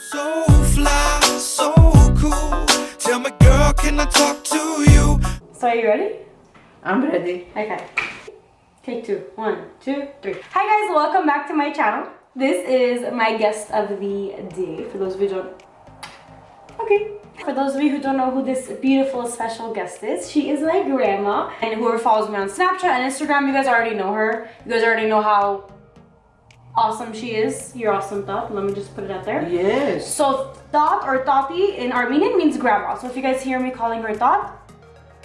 So fly, so cool. Tell me, girl, can I talk to you? So are you ready? I'm ready. Okay. Take two. 1, 2, 3. Hi guys, welcome back to my channel. This is my guest of the day. For those of you who don't... Okay. For those of you who don't know who this beautiful special guest is, she is my grandma. And whoever follows me on Snapchat and Instagram, you guys already know her. You guys already know how awesome she is. You're awesome, Thot. Let me just put it out there. Yes. So Thot or Tati in Armenian means grandma. So if you guys hear me calling her Thot,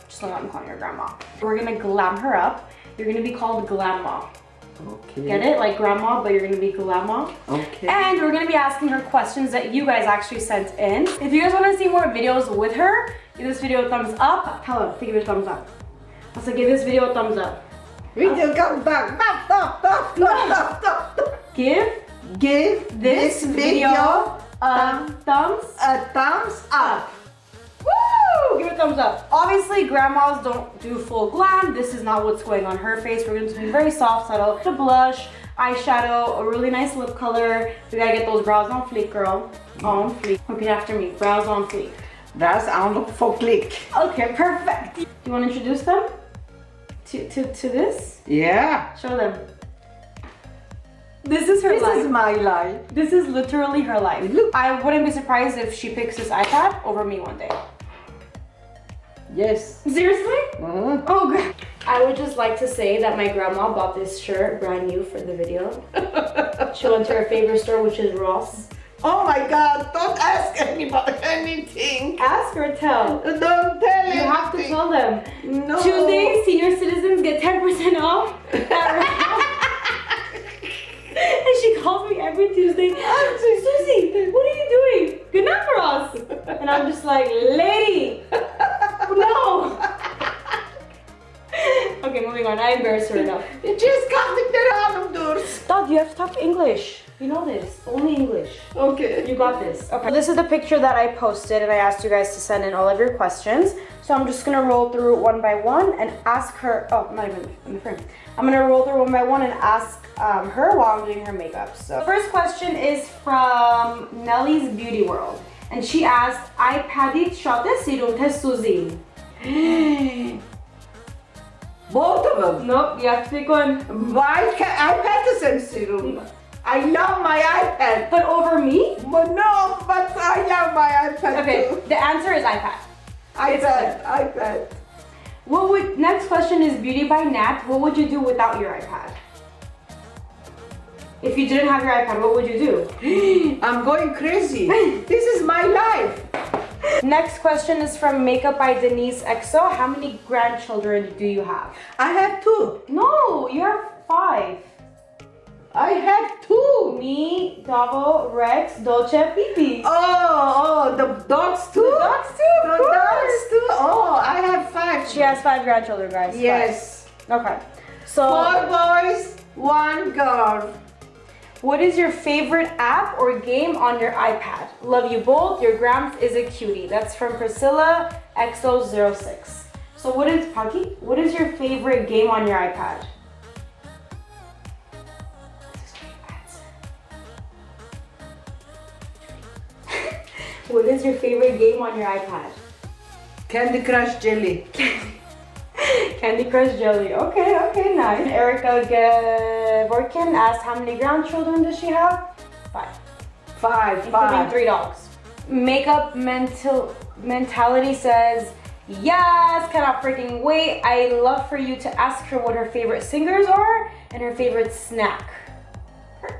just know I'm calling her grandma. We're gonna glam her up. You're gonna be called Grandma. Okay. Get it? Like grandma, but you're gonna be Grandma. Okay. And we're gonna be asking her questions that you guys actually sent in. If you guys wanna see more videos with her, give this video a thumbs up. Tell her to give it a thumbs up. Also give this video a thumbs up. Video comes back. Stop. Give this video a thumbs up. Woo! Give it a thumbs up. Obviously, grandmas don't do full glam. This is not what's going on her face. We're going to be very soft, subtle. The blush, eyeshadow, a really nice lip color. We gotta get those brows on fleek, girl. On fleek. Repeat after me. Brows on fleek. That's on for click. Okay, perfect. Do you want to introduce them to this? Yeah. Show them. This is her life. This is my life. This is literally her life. Look. I wouldn't be surprised if she picks this iPad over me one day. Yes. Seriously? Mm-hmm. Oh, God. I would just like to say that my grandma bought this shirt brand new for the video. She went to her favorite store, which is Ross. Oh my God! Don't ask anybody anything. Ask or tell. Don't tell anything. You have to tell them. No. Tuesday, senior citizens get 10% off. And she calls me every Tuesday. Suzy, what are you doing? Good night for us. And I'm just like, lady, no. Okay, moving on. I embarrassed her enough. You just coming down of doors. Dad, you have to talk English. You know this. Only English. Okay. You got this. Okay. This is the picture that I posted and I asked you guys to send in all of your questions. So I'm just gonna roll through one by one and ask her, oh, not even in the frame. I'm gonna roll through one by one and ask her while I'm doing her makeup. So the first question is from Nelly's Beauty World. And she asked, I Put Eyeliner Suzy. Both of them. Nope, you have to pick one. Why can't iPad serum? I love my iPad. But over me? But no, but I love my iPad Okay, too. the answer is iPad. iPad. What would, next question is Beauty by Nat. What would you do without your iPad? If you didn't have your iPad, what would you do? I'm going crazy. This is my life. Next question is from Makeup by Denise EXO. How many grandchildren do you have? I have 2. No, you have 5. I have 2. Me, Davo, Rex, Dolce, Pipi. Oh, the dogs too? The dogs too, of The course. dogs too. Oh, I have 5. She has 5 grandchildren, guys. Yes. 5. Okay. So 4 boys, 1 girl. what is your favorite app or game on your iPad? Love you both. Your Grams is a cutie. That's from Priscilla XO06. So what is Paki? What is your favorite game on your iPad? What is your favorite game on your iPad? Candy Crush Jelly. Candy Crush Jelly. Okay, nice. Erica Gevorkin asked how many grandchildren does she have? 5. 5. Including 3 dogs. Makeup mentality says, yes, cannot freaking wait. I love for you to ask her what her favorite singers are and her favorite snack.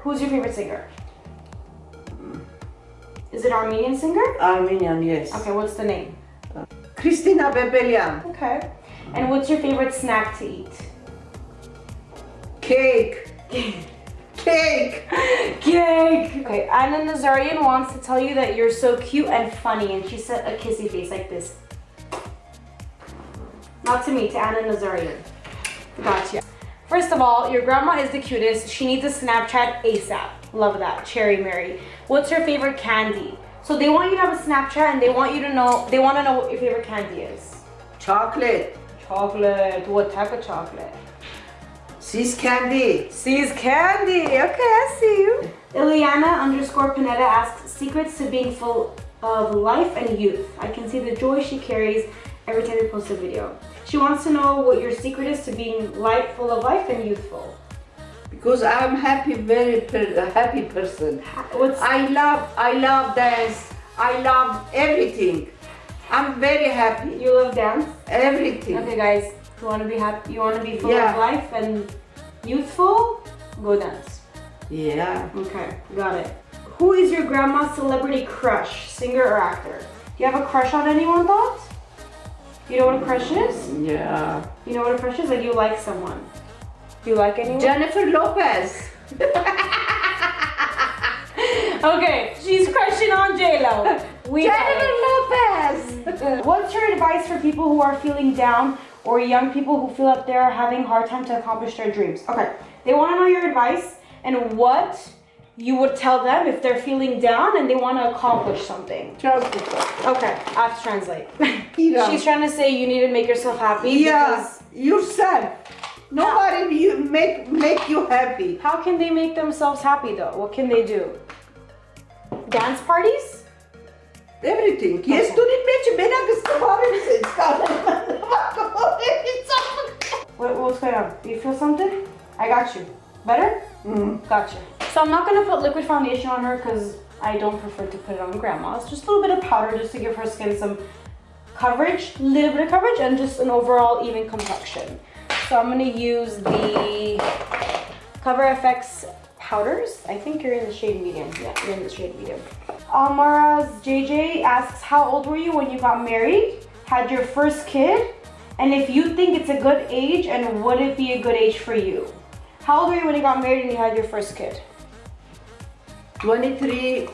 Who's your favorite singer? Is it Armenian singer? Armenian, yes. Okay, what's the name? Christina Bebelian. Okay. And what's your favorite snack to eat? Cake. Cake. Cake. Okay, Anna Nazarian wants to tell you that you're so cute and funny, and she said a kissy face like this. Not to me, to Anna Nazarian. Gotcha. First of all, your grandma is the cutest. She needs a Snapchat ASAP. Love that. Cherry Mary. What's your favorite candy? So they want you to have a Snapchat and they want to know what your favorite candy is. Chocolate. Chocolate. What type of chocolate? She's Candy. She's Candy. Okay, I see you. Ileana_Panetta asks, secrets to being full of life and youth. I can see the joy she carries every time you post a video. She wants to know what your secret is to being full of life and youthful. Because I'm happy, a happy person. I love dance. I love everything. I'm very happy. You love dance? Everything. Okay, guys. You want to be happy? You want to be full of life and youthful? Go dance. Yeah. Okay, got it. Who is your grandma's celebrity crush, singer or actor? Do you have a crush on anyone, thoughts? You know what a crush is? Yeah. You know what a crush is? Like you like someone. Do you like anyone? Jennifer Lopez. Okay, she's crushing on J-Lo. Jennifer Lopez. What's your advice for people who are feeling down or young people who feel that they're having a hard time to accomplish their dreams? Okay, they want to know your advice and what you would tell them if they're feeling down and they want to accomplish something. Okay, I have to translate. She's trying to say you need to make yourself happy. Yeah, yourself. Nobody you make you happy. How can they make themselves happy though? What can they do? Dance parties? Everything. Okay. Yes, What's going on? Do you feel something? I got you. Better? Gotcha. So I'm not gonna put liquid foundation on her because I don't prefer to put it on grandma's. Just a little bit of powder just to give her skin some coverage, a little bit of coverage, and just an overall even complexion. So I'm gonna use the Cover FX powders. I think you're in the shade medium. Yeah, you're in the shade medium. Almara's JJ asks, how old were you when you got married, had your first kid, and if you think it's a good age, and would it be a good age for you? How old were you when you got married and you had your first kid? 23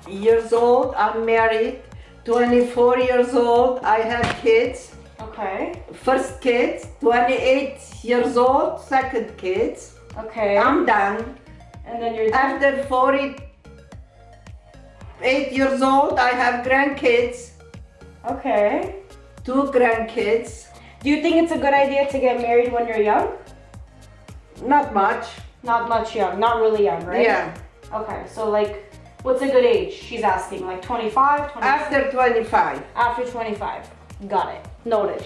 years old, I'm married. 24 years old, I have kids. Okay. First kid, 28 years old, second kid. Okay. I'm done. And then you're done. After 48 years old, I have grandkids. Okay. 2 grandkids. Do you think it's a good idea to get married when you're young? Not much. Not much young, not really young, right? Yeah. Okay, so like, what's a good age? She's asking, like 25, 26? After 25. After 25. Got it. Noted.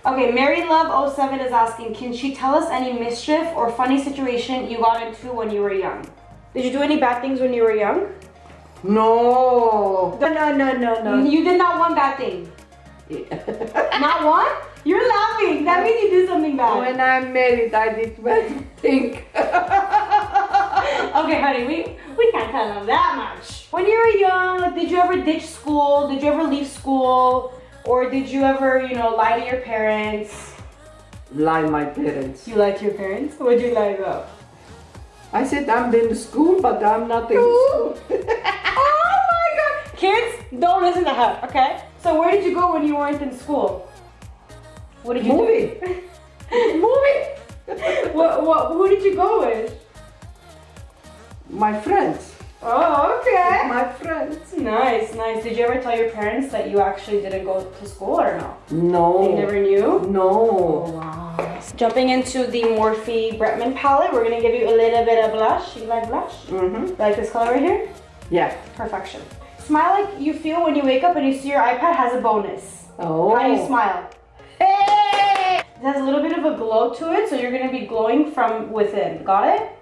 Okay, Mary Love 07 is asking, can she tell us any mischief or funny situation you got into when you were young? Did you do any bad things when you were young? No. No. You did not one bad thing. Not one? You're laughing. That means you did something bad. When I'm married, I did bad thing. Okay, honey, we can't tell them that much. When you were young, like, did you ever ditch school? Did you ever leave school? Or did you ever, lie to your parents? Lie my parents. You lied to your parents? What did you lie about? I said I'm been to school, but I'm not in school. Oh my god! Kids, don't listen to her, okay? So where did you go when you weren't in school? What did you do? Movie? Who did you go with? My friends. Oh, okay. My friends. Nice. Did you ever tell your parents that you actually didn't go to school or no? No. They never knew? No. Oh, wow. Jumping into the Morphe Bretman palette, we're gonna give you a little bit of blush. You like blush? Mm-hmm. Like this color right here? Yeah. Perfection. Smile like you feel when you wake up and you see your iPad has a bonus. Oh. How do you smile? Hey! It has a little bit of a glow to it, so you're gonna be glowing from within. Got it?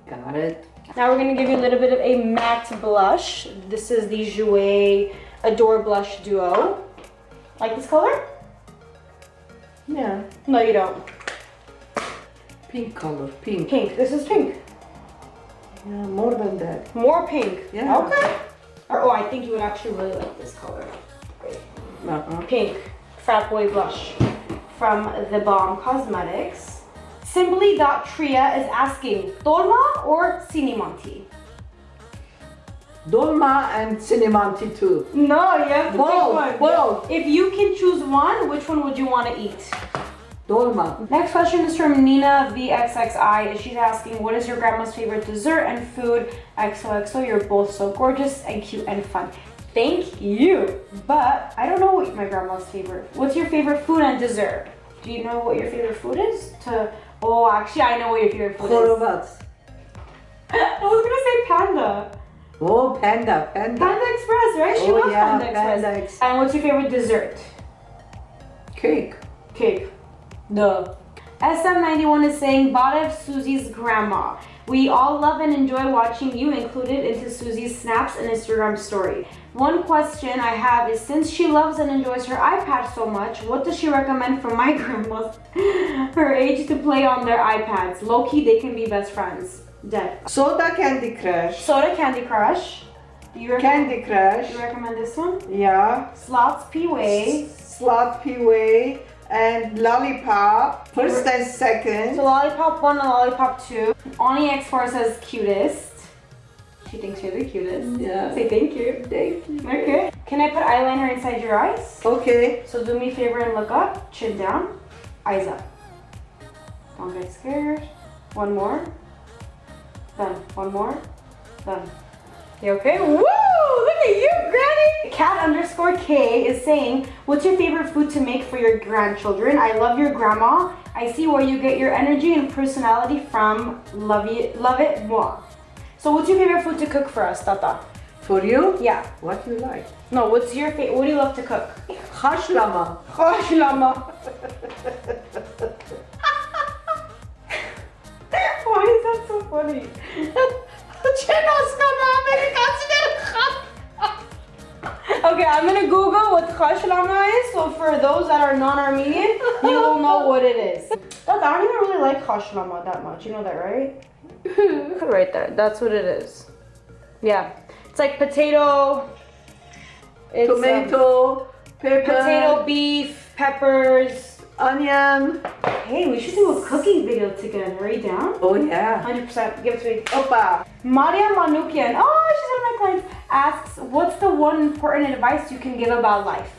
Got it. Now we're gonna give you a little bit of a matte blush. This is the Jouer Adore Blush Duo. Like this color? Yeah. No, you don't. Pink color. Pink. Pink. This is pink. Yeah, more than that. More pink. Yeah. Okay. Oh, I think you would actually really like this color. Great. Pink Frat Boy Blush from The Balm Cosmetics. Simply.Tria is asking, Dolma or Cinemonti? Dolma and Cinemonti too. No, you have to pick one. Both. If you can choose one, which one would you want to eat? Dolma. Next question is from Nina VXXI. She's asking, what is your grandma's favorite dessert and food? XOXO, you're both so gorgeous and cute and fun. Thank you. But I don't know what my grandma's favorite. What's your favorite food and dessert? Do you know what your favorite food is to Oh, actually, I know what your favorite food is. Horowatz. I was gonna say panda. Oh, Panda. Panda Express, right? She loves Panda Express. And what's your favorite dessert? Cake. Cake. Duh. SM91 is saying, Bada Suzy's grandma. We all love and enjoy watching you included into Suzy's snaps and Instagram story. One question I have is, since she loves and enjoys her iPad so much, what does she recommend for my grandmas her age to play on their iPads? Low-key, they can be best friends. Dead. Soda Candy Crush. Soda Candy Crush. Candy Crush. You recommend this one? Yeah. Slots P-Way. Slot P-Way and Lollipop. First and second. So Lollipop 1 and Lollipop 2. Oni X4 says cutest. She thinks you're the cutest. Yeah. Say thank you. Thank you. Okay. Can I put eyeliner inside your eyes? Okay. So do me a favor and look up. Chin down. Eyes up. Don't get scared. One more. Done. One more. Done. You okay? Woo! Look at you, Granny! Cat_K is saying, what's your favorite food to make for your grandchildren? I love your grandma. I see where you get your energy and personality from. Love it, moi. So what's your favorite food to cook for us, Tata? For you? Yeah. What you like? No, what's your favorite? What do you love to cook? Haşlama. Haşlama. Why is that so funny? Okay, I'm gonna Google what haşlama is, so for those that are non-Armenian, you will know what it is. I don't even really like haşlama that much, you know that, right? Right there, that's what it is. Yeah, it's like potato, it's, Tomato, pepper, potato, beef, peppers, onion. Hey, we should do a cooking video together. Are you down? Oh yeah. 100%. Give it to me. Opa. Maria Manukian, oh, she's one of my clients, asks, what's the one important advice you can give about life?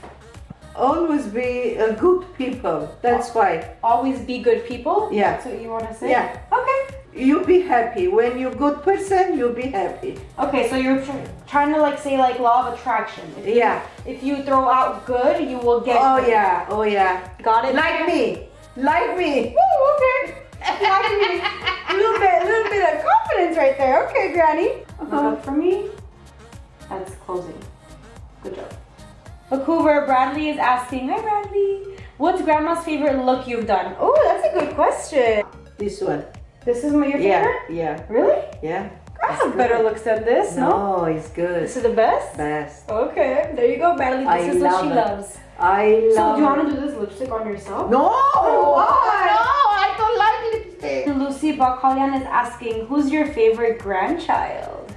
Always be a good people. That's why. Always be good people? Yeah. That's what you want to say? Yeah. Okay. You be happy. When you're good person, you be happy. Okay, so you're trying to like say like law of attraction. If you throw out good, you will get Oh good. yeah. Oh yeah. Got it? Like me. Like me. Woo, okay. Like me. A little bit of confidence right there. Okay, Granny. Look up for me. That's closing. Good job. Vancouver, Bradley is asking, hi Bradley, what's grandma's favorite look you've done? Oh, that's a good question. This one. This is your favorite? Yeah. Really? Yeah. I have better looks than this, no? No, it's good. This is the best? Best. Okay, there you go, Bradley. This is what she loves. I love So do you want to do this lipstick on yourself? No! Why? No, I don't like lipstick. Lucy Bakalyan is asking, who's your favorite grandchild?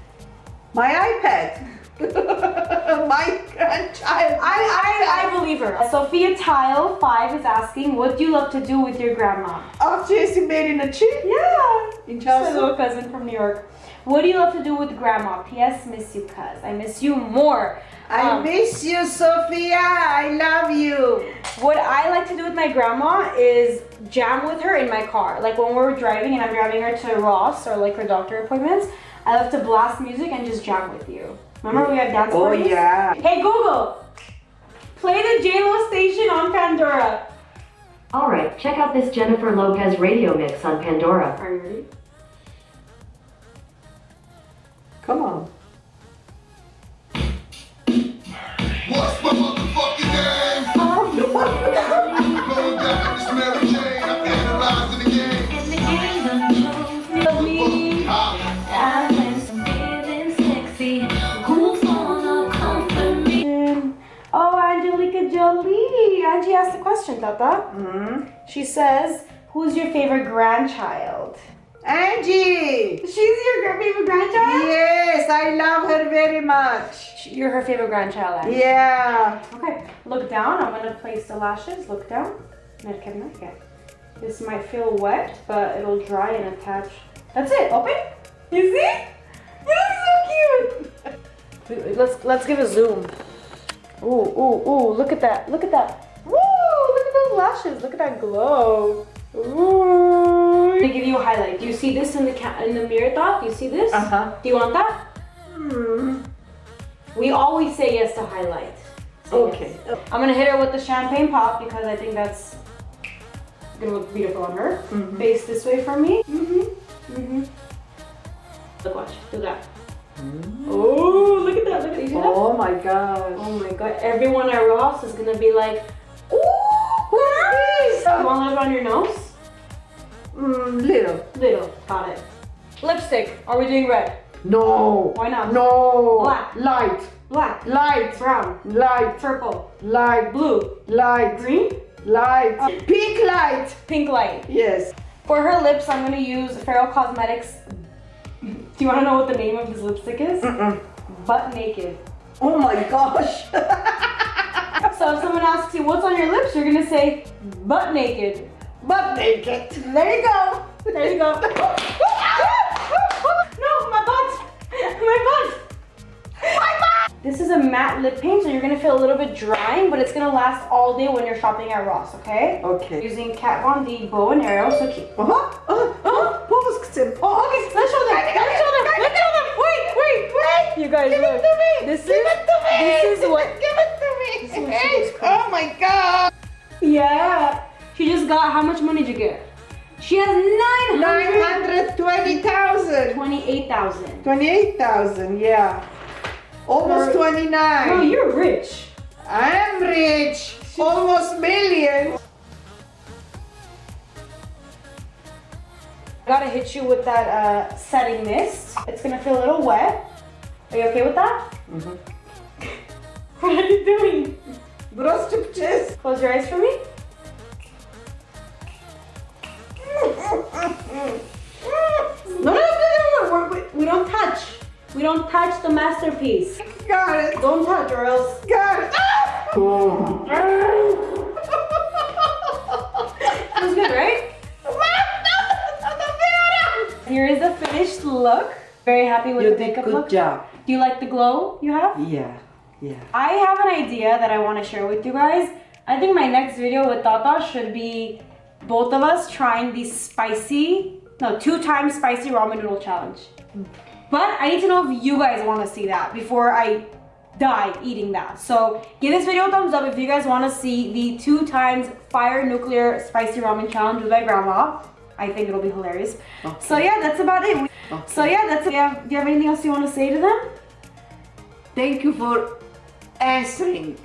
My iPad. My grandchild. I believe her. Sophia Tile 5 is asking, what do you love to do with your grandma? Oh, Jesse made in a chip? Yeah. In She's a Chelsea? little cousin from New York. What do you love to do with grandma? P.S. Miss you, cuz. I miss you more. I miss you, Sophia. I love you. What I like to do with my grandma is jam with her in my car. Like when we're driving and I'm driving her to Ross or like her doctor appointments, I love to blast music and just jam with you. Remember we have dance parties? Oh yeah. Hey Google, play the J-Lo station on Pandora. Alright, check out this Jennifer Lopez radio mix on Pandora. Are you ready? Come on. What's my motherfucking name? Going back to this Mary Jane, I'm analyzing the game. Love me. Oh, Angelica Jolie. Angie asked a question, Tata. She says, who's your favorite grandchild? Angie. She's your favorite grandchild? Yes, I love her very much. You're her favorite grandchild, Angie. Yeah. Okay, look down. I'm gonna place the lashes. Look down. This might feel wet, but it'll dry and attach. That's it. Open. You see? You look so cute. Let's give a zoom. Ooh! Look at that! Look at that! Woo! Look at those lashes! Look at that glow! Ooh! I'm gonna give you a highlight. Do you see this in the mirror? Thought? Do you see this? Do you want that? We always say yes to highlight. Say Okay. yes. I'm gonna hit her with the champagne pop because I think that's gonna look beautiful on her. Face this way for me. Look, watch. Do that. Oh, look at that. Look at that. You see that? Oh my gosh. Oh my god. Everyone at Ross is gonna be like, ooh, nice. You want a little bit on your nose? Little. Little. Got it. Lipstick. Are we doing red? No. Why not? No. Black. Light. Black. Light. Brown. Light. Purple. Light. Blue. Light. Green. Light. Pink light. Pink light. Yes. For her lips, I'm gonna use Feral Cosmetics. Do you wanna know what the name of this lipstick is? Butt Naked. Oh my gosh. So if someone asks you what's on your lips, you're gonna say butt naked. Butt naked. There you go. There you go. No, my butt. My butt. This is a matte lip paint, so you're gonna feel a little bit drying, but it's gonna last all day when you're shopping at Ross, okay? Okay. Using Kat Von D bow and arrow, so keep. What was it? Oh, okay, let's show them. Let's show them. Let's show them. Wait. You guys, Give look. it to me. This Give it to me. This is what. Give it to me. This is what she gets crazy. Oh my god. Yeah. She just got. How much money did you get? She has 920,000. 28,000. 28,000. Yeah. Almost 29. Bro, you're rich. I am rich. Almost million. Gotta hit you with that setting mist. It's gonna feel a little wet. Are you okay with that? What are you doing? Brushes. Close your eyes for me. No. We don't touch. We don't touch the masterpiece. Got it. Don't touch or else. Got it. Feels good, right? Here is the finished look. Very happy with You the did makeup good look. job. Do you like the glow you have? Yeah. I have an idea that I want to share with you guys. I think my next video with Tata should be both of us trying the 2-time spicy ramen noodle challenge. But I need to know if you guys want to see that before I die eating that. So give this video a thumbs up if you guys want to see the 2 times fire nuclear spicy ramen challenge with my grandma. I think it'll be hilarious. Okay. So yeah, that's about it. Okay. So yeah, that's it. Do you have anything else you want to say to them? Thank you for answering.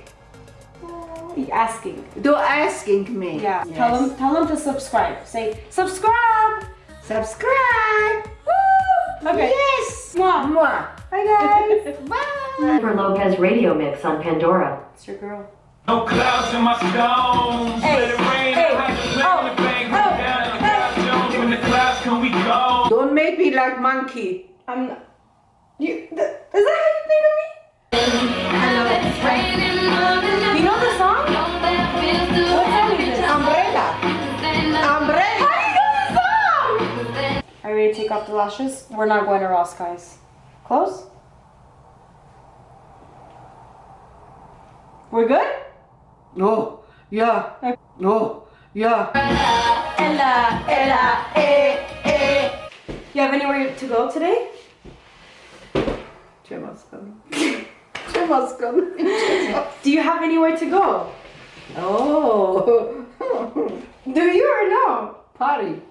Asking. Asking me. Yeah. Yes. Tell them to subscribe. Say subscribe. Subscribe. Woo! Okay. Yes. Mwah. Mwah. Bye guys. Bye. Jennifer Lopez radio mix on Pandora. It's your girl. No clouds in my stones. Hey, Let it rain. hey, I had to oh, bang the bang down the Dow Jones. When the clouds can we go? Don't make me like monkey. I'm not. Is that how you think of me? You know the song? What song is this? Umbrella. Umbrella. How do you know the song? Are you ready to take off the lashes? We're not going to Ross, guys. Close. We're good? No. Yeah. No. Yeah. Ella, You have anywhere to go today? Do you have anywhere to go? Oh. Do you or no? Party.